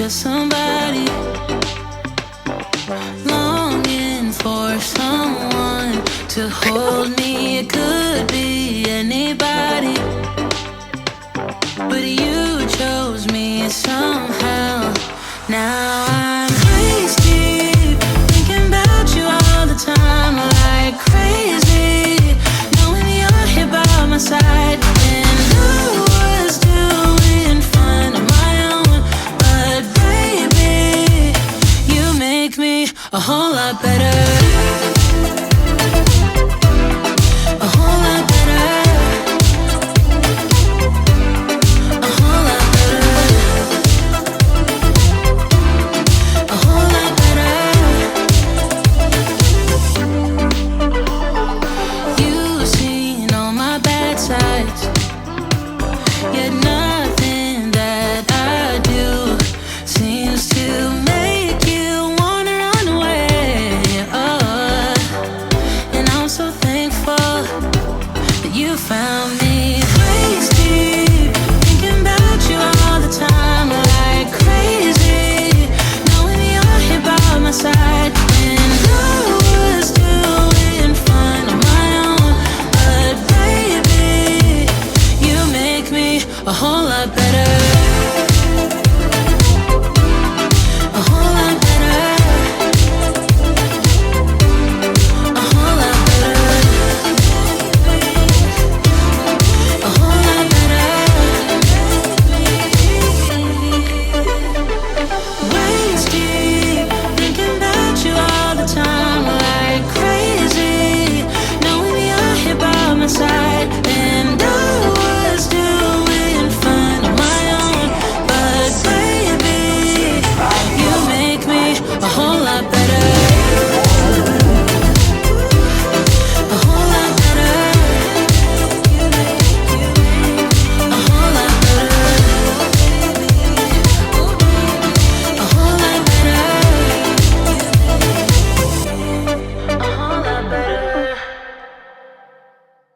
to somebody, longing for someone to hold me. It could be anybody, but you chose me somehow. Now I'm waist deep, thinking about you all the time, like crazy, knowing you're here by my side. And I was doing fine on my own, but baby, you make me a whole lot better.